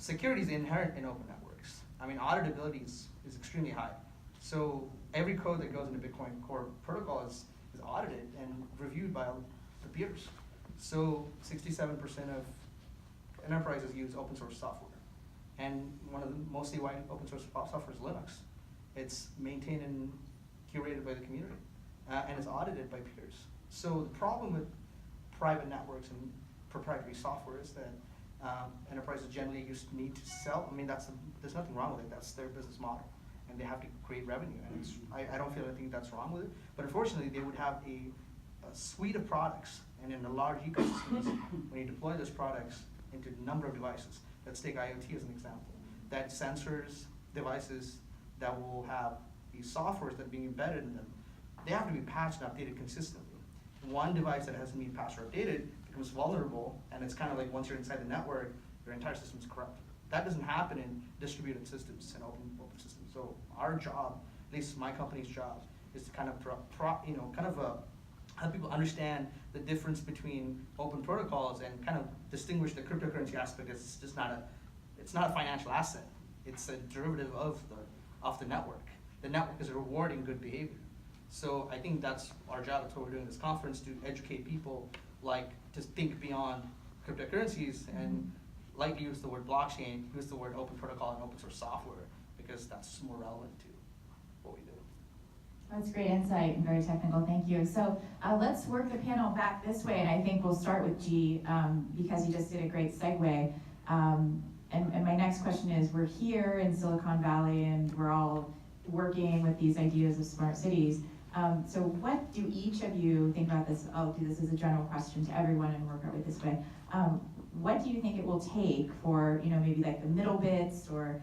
security is inherent in open networks. I mean, auditability is extremely high. So every code that goes into Bitcoin core protocol is audited and reviewed by the peers. So 67% of enterprises use open source software. And one of the mostly wide open source software is Linux. It's maintained and curated by the community, and it's audited by peers. So the problem with private networks and proprietary software is that enterprises generally need to sell. I mean, there's nothing wrong with it. That's their business model, and they have to create revenue. And I don't feel anything that's wrong with it. But unfortunately, they would have a suite of products, and in the large ecosystems, when you deploy those products into a number of devices. Let's take IoT as an example. That sensors, devices that will have these softwares that are being embedded in them, they have to be patched and updated consistently. One device that hasn't been patched or updated becomes vulnerable, and it's kind of like once you're inside the network, your entire system is corrupted. That doesn't happen in distributed systems and open systems. So our job, at least my company's job, is to kind of help people understand the difference between open protocols and kind of distinguish the cryptocurrency aspect as it's just it's not a financial asset. It's a derivative of the network. The network is rewarding good behavior. So I think that's our job. That's what we're doing this conference, to educate people, to think beyond cryptocurrencies and use the word blockchain, use the word open protocol and open source software, because that's more relevant to what we do. That's great insight and very technical, thank you. So let's work the panel back this way, and I think we'll start with G, because you just did a great segue. And my next question is, we're here in Silicon Valley and we're all working with these ideas of smart cities. So what do each of you think about this? I'll do this as a general question to everyone and work our way this way. What do you think it will take for, maybe like the middle bits or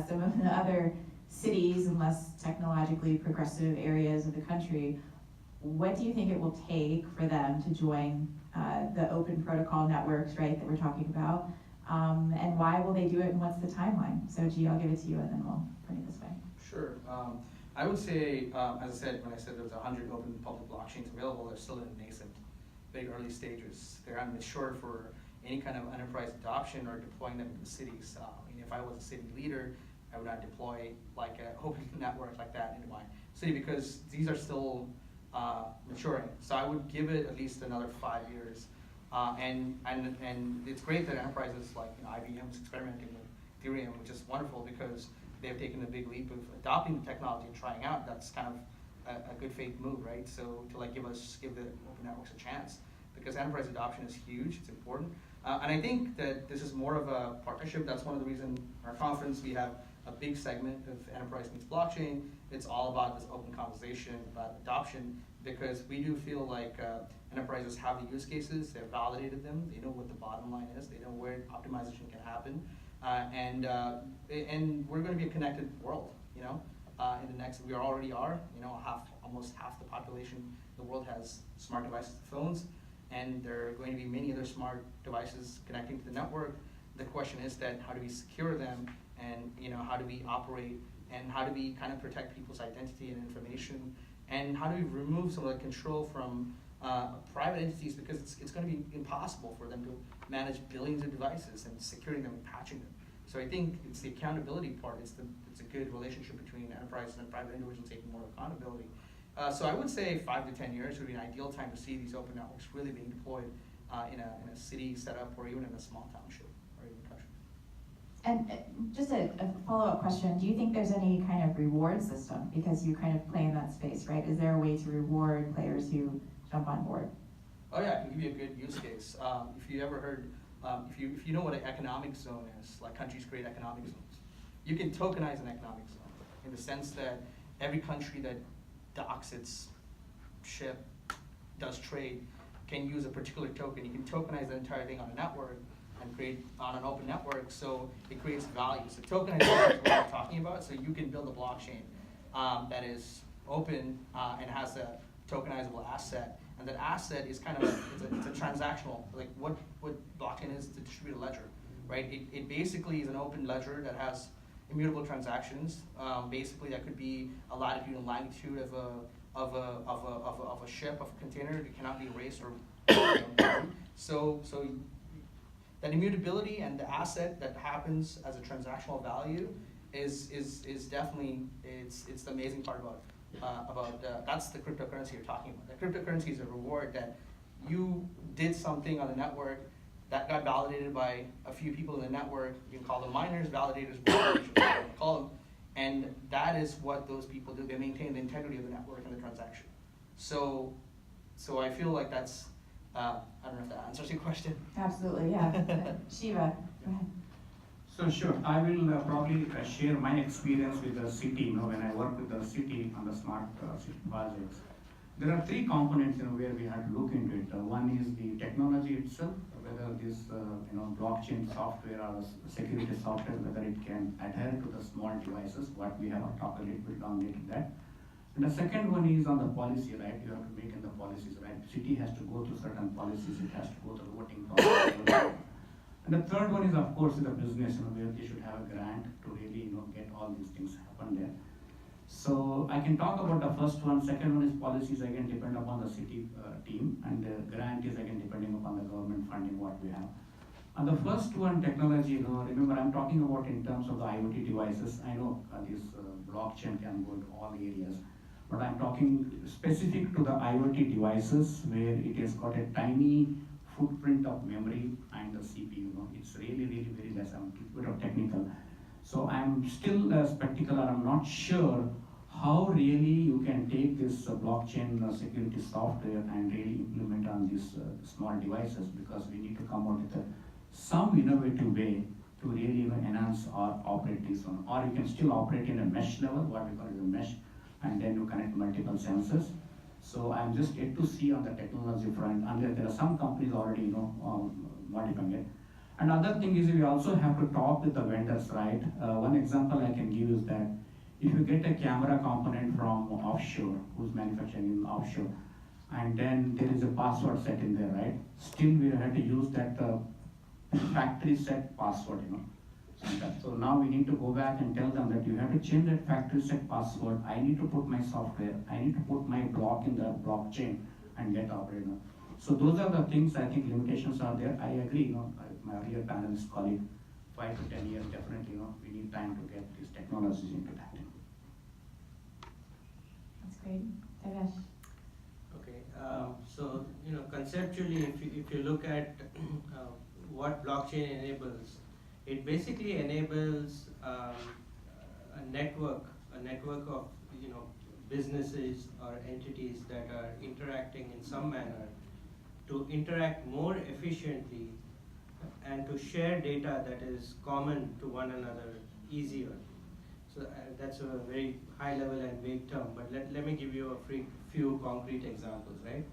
some of the other cities and less technologically progressive areas of the country, what do you think it will take for them to join the open protocol networks, right, that we're talking about? And why will they do it, and what's the timeline? So G, I'll give it to you, and then we'll bring it this way. Sure. I would say, as I said, when I said there was 100 open public blockchains available, they're still in nascent, very early stages. They're unmature for any kind of enterprise adoption or deploying them into cities. If I was a city leader, I would not deploy like an open network like that into my city, because these are still maturing. So I would give it at least another 5 years. And it's great that enterprises like IBM is experimenting with Ethereum, which is wonderful because they've taken a big leap of adopting the technology and trying out. That's kind of a good faith move, right? So to give the open networks a chance, because enterprise adoption is huge, it's important. And I think that this is more of a partnership. That's one of the reasons our conference, we have a big segment of enterprise meets blockchain. It's all about this open conversation about adoption, because we do feel like enterprises have the use cases, they've validated them, they know what the bottom line is, they know where optimization can happen, and we're going to be a connected world. In the next, we already are. Almost half the population of the world has smart devices, phones, and there are going to be many other smart devices connecting to the network. The question is that how do we secure them, and how do we operate, and how do we kind of protect people's identity and information, and how do we remove some of the control from private entities, because it's going to be impossible for them to manage billions of devices and securing them and patching them. So I think it's the accountability part. It's a good relationship between enterprises and private individuals taking more accountability. So I would say 5 to 10 years would be an ideal time to see these open networks really being deployed in a city setup, or even in a small township, or even country. And just a follow-up question, do you think there's any kind of reward system? Because you kind of play in that space, right? Is there a way to reward players who jump on board? Oh yeah, I can give you a good use case. If you ever heard, if you know what an economic zone is, like countries create economic zones, you can tokenize an economic zone in the sense that every country that docks its ship, does trade, can use a particular token. You can tokenize the entire thing on a network and create on an open network, so it creates value. So tokenization is what we're talking about. So you can build a blockchain that is open and has a tokenizable asset, and that asset is kind of it's a transactional, like what blockchain is to distribute a ledger, right? It basically is an open ledger that has immutable transactions. Basically, that could be a latitude and longitude of a ship, of a container. It cannot be erased or so that immutability and the asset that happens as a transactional value is definitely, it's the amazing part about that's the cryptocurrency you're talking about. The cryptocurrency is a reward that you did something on the network that got validated by a few people in the network. You can call them miners, validators, whatever you should call them. And that is what those people do. They maintain the integrity of the network and the transaction. So I feel like that's, I don't know if that answers your question. Absolutely, yeah. Shiva, go ahead. So sure, I will probably share my experience with the city, when I work with the city on the smart city projects. There are three components, where we have to look into it. One is the technology itself, whether this, blockchain software or security software, whether it can adhere to the small devices, what we have talked a little bit on that. And the second one is on the policy, right? You have to make in the policies, right? City has to go through certain policies, it has to go through voting process. And the third one is, of course, the business, where they should have a grant to really, get all these things happen there. So I can talk about the first one. Second one is policies, again, depend upon the city team, and the grant is again depending upon the government funding what we have. And the first one, technology, remember I'm talking about in terms of the IoT devices. I know this blockchain can go into all areas, but I'm talking specific to the IoT devices where it has got a tiny footprint of memory and the CPU. It's really, really very less. I'm a bit of technical. So I'm still skeptical, or I'm not sure how really you can take this blockchain security software and really implement on these small devices, because we need to come out with some innovative way to really enhance or operate this one. Or you can still operate in a mesh level, what we call it a mesh, and then you connect multiple sensors. So I'm just yet to see on the technology front, and there are some companies already, modifying it. Another thing is we also have to talk with the vendors, right? One example I can give is that if you get a camera component from offshore, who's manufacturing in offshore, and then there is a password set in there, right? Still we have to use that factory set password, So now we need to go back and tell them that you have to change that factory set password. I need to put my software, I need to put my block in the blockchain and get operational. So those are the things, I think limitations are there. I agree, my earlier panelists call it 5 to 10 years, definitely, we need time to get these technologies into that. That's great. Devesh. Okay, so conceptually, if you look at what blockchain enables, it basically enables a network of businesses or entities that are interacting in some manner to interact more efficiently and to share data that is common to one another easier. So that's a very high level and vague term, but let me give you a few concrete examples, right?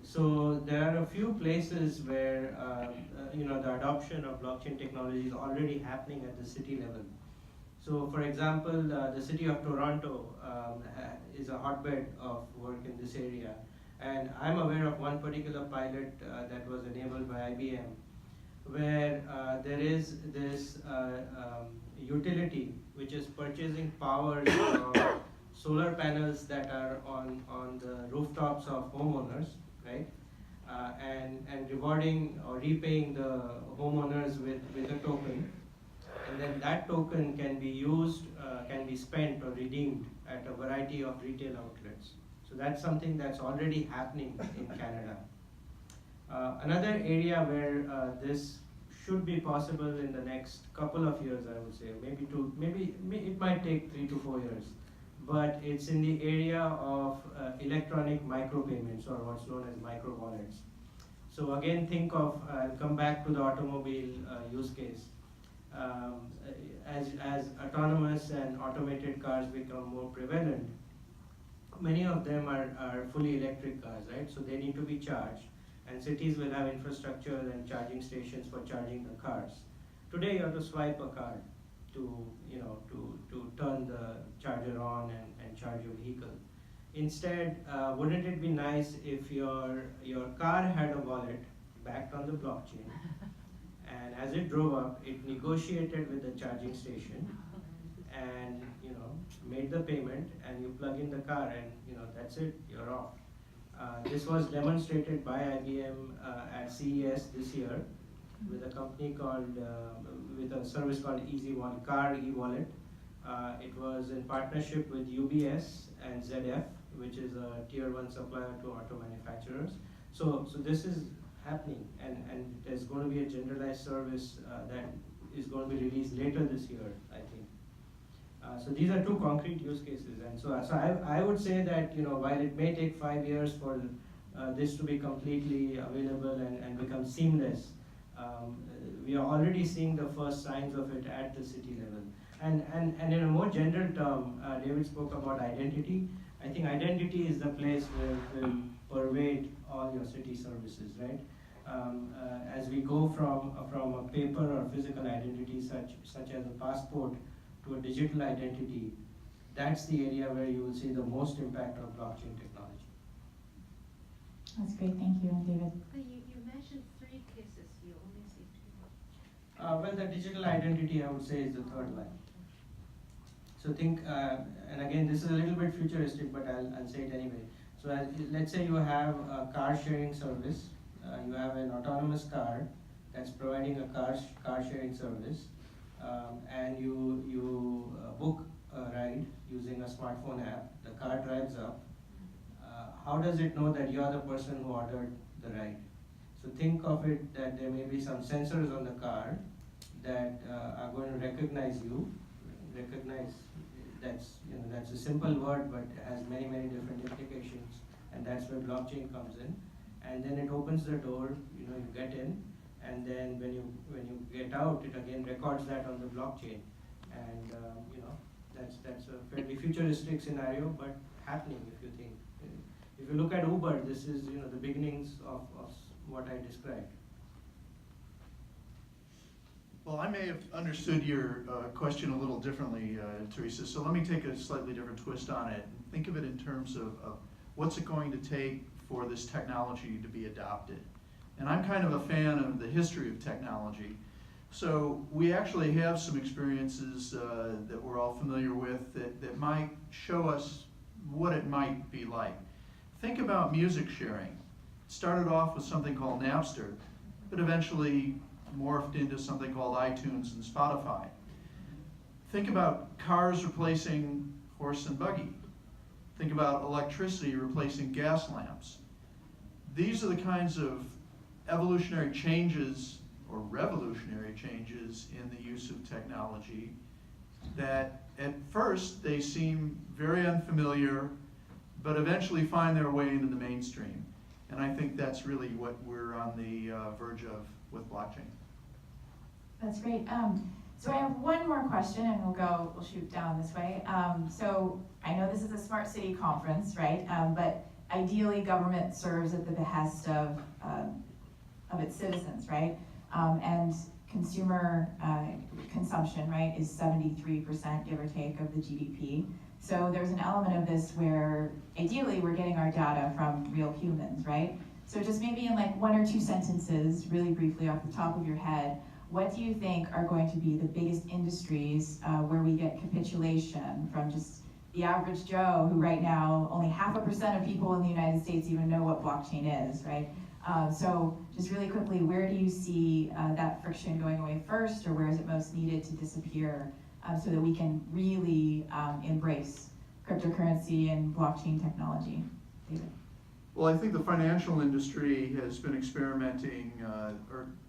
So there are a few places where the adoption of blockchain technology is already happening at the city level. So for example, the city of Toronto is a hotbed of work in this area. And I'm aware of one particular pilot that was enabled by IBM, where there is this utility which is purchasing power from solar panels that are on the rooftops of homeowners, right? And rewarding or repaying the homeowners with a token. And then that token can be used, can be spent or redeemed at a variety of retail outlets. So that's something that's already happening in Canada. Another area where this should be possible in the next couple of years, I would say, maybe it might take 3 to 4 years, but it's in the area of electronic micropayments, or what's known as micro wallets. So again, think of, I'll come back to the automobile use case. As autonomous and automated cars become more prevalent, many of them are fully electric cars, right? So they need to be charged, and cities will have infrastructure and charging stations for charging the cars. Today you have to swipe a card to turn the charger on and charge your vehicle. Instead, wouldn't it be nice if your car had a wallet backed on the blockchain, and as it drove up, it negotiated with the charging station, and made the payment, and you plug in the car, and that's it, you're off. This was demonstrated by IBM at CES this year, with a company called, with a service called Easy Wallet, Car e-wallet. It was in partnership with UBS and ZF, which is a tier 1 supplier to auto manufacturers. So this is happening, and there's going to be a generalized service that is going to be released later this year, I think. So these are two concrete use cases, and so I would say that, you know, while it may take 5 years for this to be completely available and become seamless, we are already seeing the first signs of it at the city level. And in a more general term, David spoke about identity. I think identity is the place where it will pervade all your city services, right? As we go from a paper or physical identity such as a passport to a digital identity, that's the area where you will see the most impact of blockchain technology. That's great, thank you, David. You mentioned 3 cases, you only see 2. Well, the digital identity, I would say, is the third line. So think, and again, this is a little bit futuristic, but I'll say it anyway. So let's say you have a car sharing service. You have an autonomous car that's providing a car sharing service, and you book a ride using a smartphone app. The car drives up. How does it know that you are the person who ordered the ride? So think of it that there may be some sensors on the car that are going to recognize you. That's a simple word, but it has many different implications, and that's where blockchain comes in. And then it opens the door, you get in, and then when you get out, it again records that on the blockchain. And that's a fairly futuristic scenario, but happening if you think. If you look at Uber, this is the beginnings of what I described. Well, I may have understood your question a little differently, Teresa, so let me take a slightly different twist on it. Think of it in terms of what's it going to take for this technology to be adopted. And I'm kind of a fan of the history of technology. So we actually have some experiences that we're all familiar with that might show us what it might be like. Think about music sharing. It started off with something called Napster, but eventually morphed into something called iTunes and Spotify. Think about cars replacing horse and buggy. Think about electricity replacing gas lamps. These are the kinds of evolutionary changes or revolutionary changes in the use of technology that at first they seem very unfamiliar, but eventually find their way into the mainstream. And I think that's really what we're on the verge of with blockchain. That's great. So I have one more question, and we'll shoot down this way. So I know this is a smart city conference, right? But ideally, government serves at the behest of its citizens, right? And consumer consumption, right, is 73%, give or take, of the GDP. So there's an element of this where ideally we're getting our data from real humans, right? So just maybe in like 1 or 2 sentences, really briefly off the top of your head, what do you think are going to be the biggest industries where we get capitulation from just the average Joe, who right now only 0.5% of people in the United States even know what blockchain is, right? So just really quickly, where do you see that friction going away first, or where is it most needed to disappear so that we can really embrace cryptocurrency and blockchain technology? David? Well, I think the financial industry has been experimenting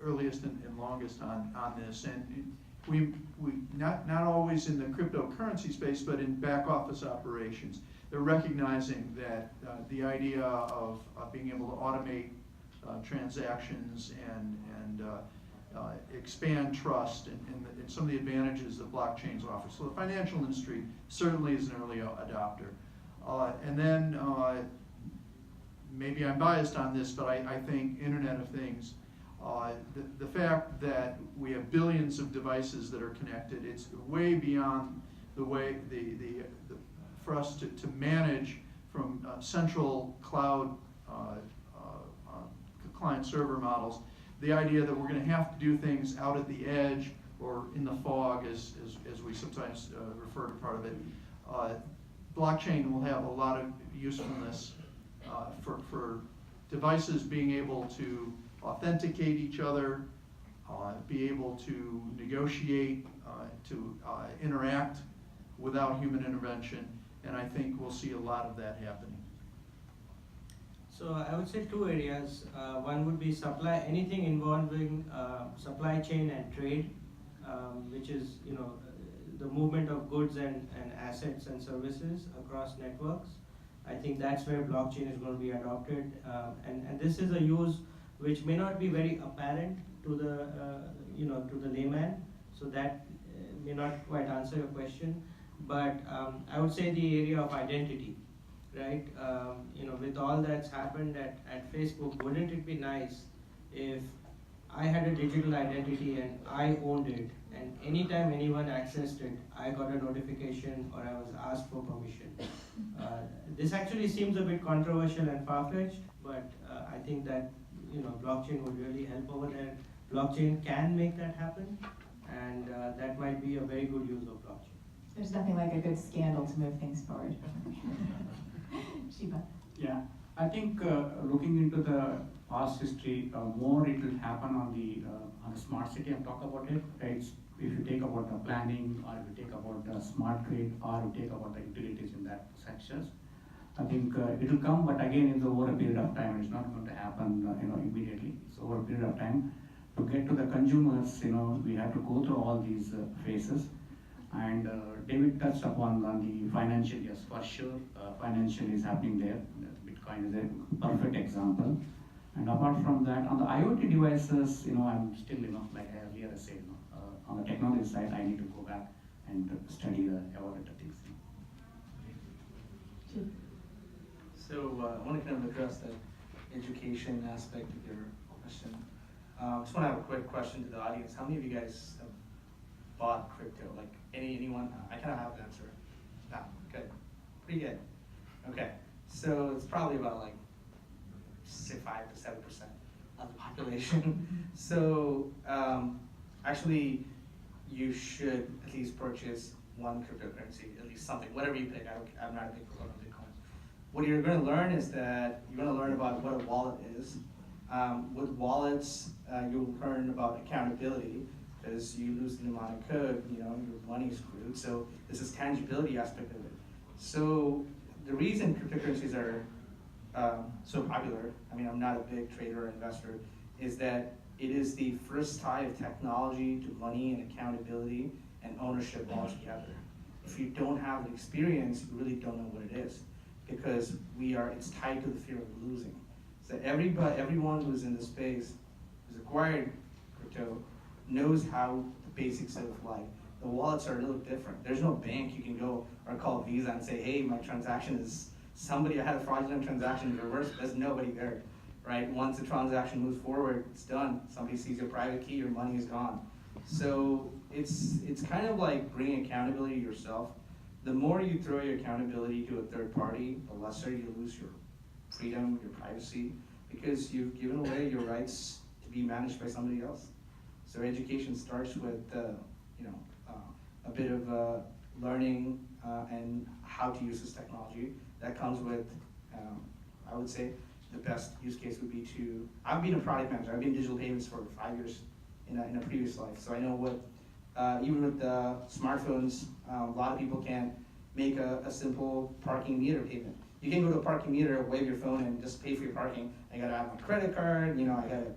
earliest and longest on this, and we not always in the cryptocurrency space, but in back office operations. They're recognizing that the idea of being able to automate transactions and expand trust and some of the advantages that blockchains offer. So the financial industry certainly is an early adopter. And then maybe I'm biased on this, but I think Internet of Things, the fact that we have billions of devices that are connected, it's way beyond the way for us to manage from central cloud client server models, the idea that we're going to have to do things out at the edge or in the fog, as we sometimes refer to part of it. Blockchain will have a lot of usefulness for devices being able to authenticate each other, be able to negotiate, to interact without human intervention, and I think we'll see a lot of that happening. So I would say two areas. One would be anything involving supply chain and trade, which is the movement of goods and assets and services across networks. I think that's where blockchain is going to be adopted, and this is a use which may not be very apparent to the to the layman. So that may not quite answer your question, but I would say the area of identity. Right, with all that's happened at Facebook, wouldn't it be nice if I had a digital identity and I owned it, and anytime anyone accessed it, I got a notification or I was asked for permission? This actually seems a bit controversial and far-fetched, but I think that blockchain would really help over there. Blockchain can make that happen, and that might be a very good use of blockchain. There's nothing like a good scandal to move things forward. Shiva. Yeah, I think looking into the past history, more it will happen on the smart city and talk about it. Right? If you take about the planning, or if you take about the smart grid, or you take about the utilities in that sections, I think it will come, but again, it's over a period of time. It's not going to happen, immediately. It's over a period of time. To get to the consumers, we have to go through all these phases. And David touched upon the financial, yes, for sure, financial is happening there. Bitcoin is a perfect example. And apart from that, on the IoT devices, I'm still, like I earlier said, on the technology side, I need to go back and study the evaluator things. So I want to kind of address the education aspect of your question. Just want to have a quick question to the audience. How many of you guys have bought crypto? Like anyone? I kind of have an answer. No, good, pretty good. Okay, so it's probably about like 5 to 7% of the population. So actually, you should at least purchase one cryptocurrency, at least something, whatever you pick. I'm not a big proponent of Bitcoin. What you're going to learn is that you're going to learn about what a wallet is. With wallets, you'll learn about accountability. As you lose the amount of code, your money's screwed. So there's this tangibility aspect of it. So the reason cryptocurrencies are so popular, I'm not a big trader or investor, is that it is the first tie of technology to money and accountability and ownership all together. If you don't have the experience, you really don't know what it is, because it's tied to the fear of losing. So everyone who's in the space, who's acquired crypto, knows how the basics of like the wallets are a little different. There's no bank you can go or call Visa and say, hey, my transaction is I had a fraudulent transaction in reverse. There's nobody there, right? Once the transaction moves forward, it's done. Somebody sees your private key, your money is gone. So it's kind of like bringing accountability to yourself. The more you throw your accountability to a third party, the lesser you lose your freedom, your privacy, because you've given away your rights to be managed by somebody else. So education starts with, a bit of learning and how to use this technology. That comes with, I would say, the best use case would be I've been a product manager. I've been in digital payments for 5 years in a previous life. So I know what, even with the smartphones, a lot of people can't make a simple parking meter payment. You can go to a parking meter, wave your phone, and just pay for your parking. I gotta have my credit card, I gotta,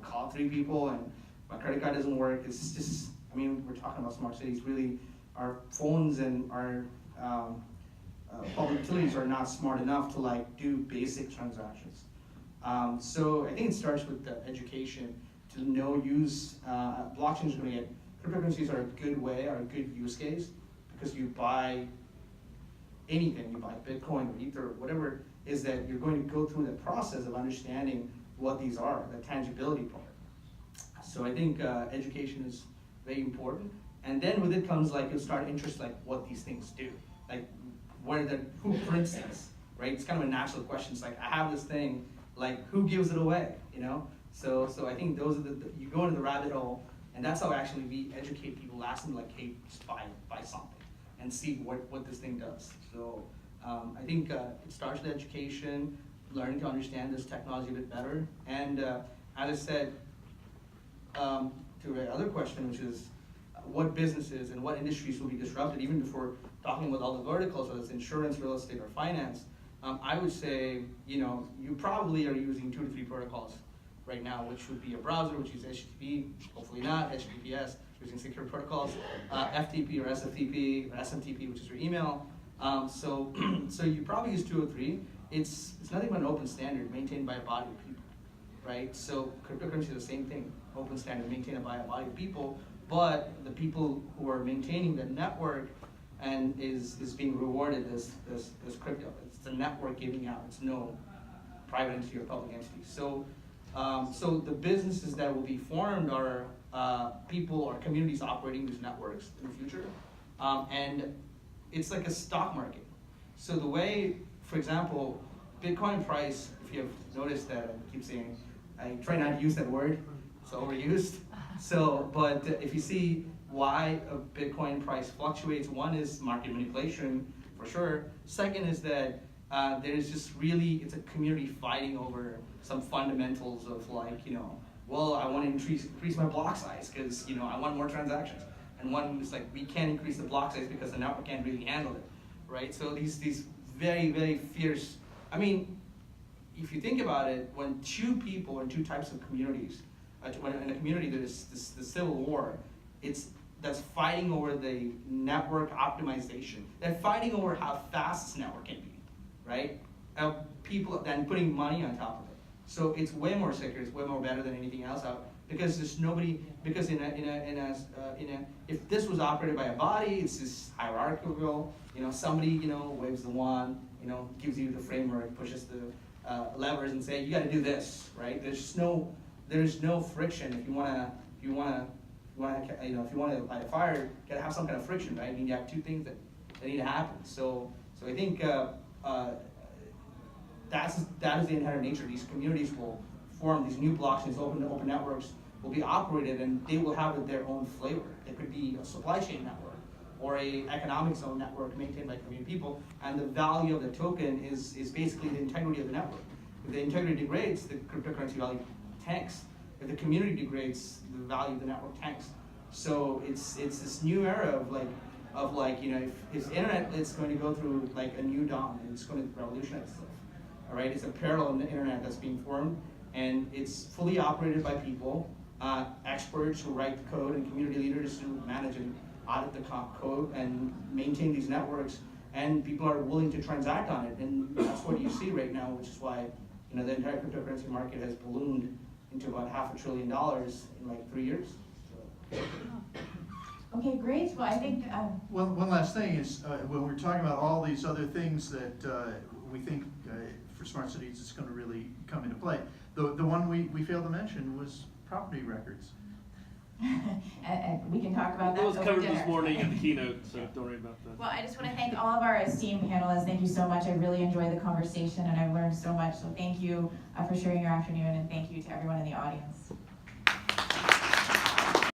call 3 people, and my credit card doesn't work. It's just, we're talking about smart cities. Really, our phones and our public utilities are not smart enough to do basic transactions. So I think it starts with the education to use, blockchain is going to get, cryptocurrencies are a good way, are a good use case, because you buy anything, you buy Bitcoin or Ether or whatever, is that you're going to go through the process of understanding what these are, the tangibility part. So I think education is very important. And then with it comes you'll start interest what these things do. Who prints this, right? It's kind of a natural question. It's I have this thing, who gives it away, So I think those are you go into the rabbit hole, and that's how actually we educate people, ask them hey, just buy something and see what this thing does. So I think it starts with education, learning to understand this technology a bit better. And as I said, to the other question, which is what businesses and what industries will be disrupted, even if we're talking about all the verticals, whether it's insurance, real estate, or finance, I would say, you probably are using 2 to 3 protocols right now, which would be a browser, which uses HTTP, hopefully not, HTTPS, using secure protocols, FTP or SFTP or SMTP, which is your email. So you probably use 2 or 3. It's nothing but an open standard maintained by a body of people, right? So cryptocurrency is the same thing, open standard maintained by a body of people, but the people who are maintaining the network and is being rewarded this crypto. It's the network giving out. It's no private entity or public entity. So the businesses that will be formed are people or communities operating these networks in the future, and it's like a stock market. So the way, for example, Bitcoin price, if you have noticed that, I keep saying, I try not to use that word, it's overused. So, but if you see why a Bitcoin price fluctuates, one is market manipulation, for sure. Second is that there's just really, it's a community fighting over some fundamentals of like, well, I want to increase my block size because, I want more transactions. And one is like, we can't increase the block size because the network can't really handle it, right? So these very, very fierce, I mean, if you think about it, when 2 people or 2 types of communities, when in a community there's the civil war, that's fighting over the network optimization. They're fighting over how fast this network can be, right? People then putting money on top of it. So it's way more secure. It's way more better than anything else out because there's nobody. Because if this was operated by a body, it's just hierarchical. Somebody waves the wand, gives you the framework, pushes the levers, and say you got to do this, right? There's no friction. If you wanna light a fire, you gotta have some kind of friction, right? You need to have 2 things that need to happen. So I think that is the inherent nature. These communities will form these new blockchains, open networks will be operated, and they will have their own flavor. It could be a supply chain network or a economic zone network maintained by community people, and the value of the token is basically the integrity of the network. If the integrity degrades, the cryptocurrency value tanks. If the community degrades, the value of the network tanks. So it's this new era of if internet is going to go through like a new dawn, and it's going to revolutionize itself. All right, it's a parallel internet that's being formed, and it's fully operated by people, experts who write the code, and community leaders who manage and audit the code and maintain these networks, and people are willing to transact on it, and that's what you see right now, which is why the entire cryptocurrency market has ballooned into about $500 billion in like 3 years. So. Okay, great. Well, I think. One last thing is when we're talking about all these other things that we think for smart cities it's going to really come into play. The one we failed to mention was property records. and we can talk about that. It was over covered dinner. this morning in the keynote, so don't worry about that. Well, I just want to thank all of our esteemed panelists. Thank you so much. I really enjoyed the conversation, and I've learned so much. So thank you for sharing your afternoon, and thank you to everyone in the audience.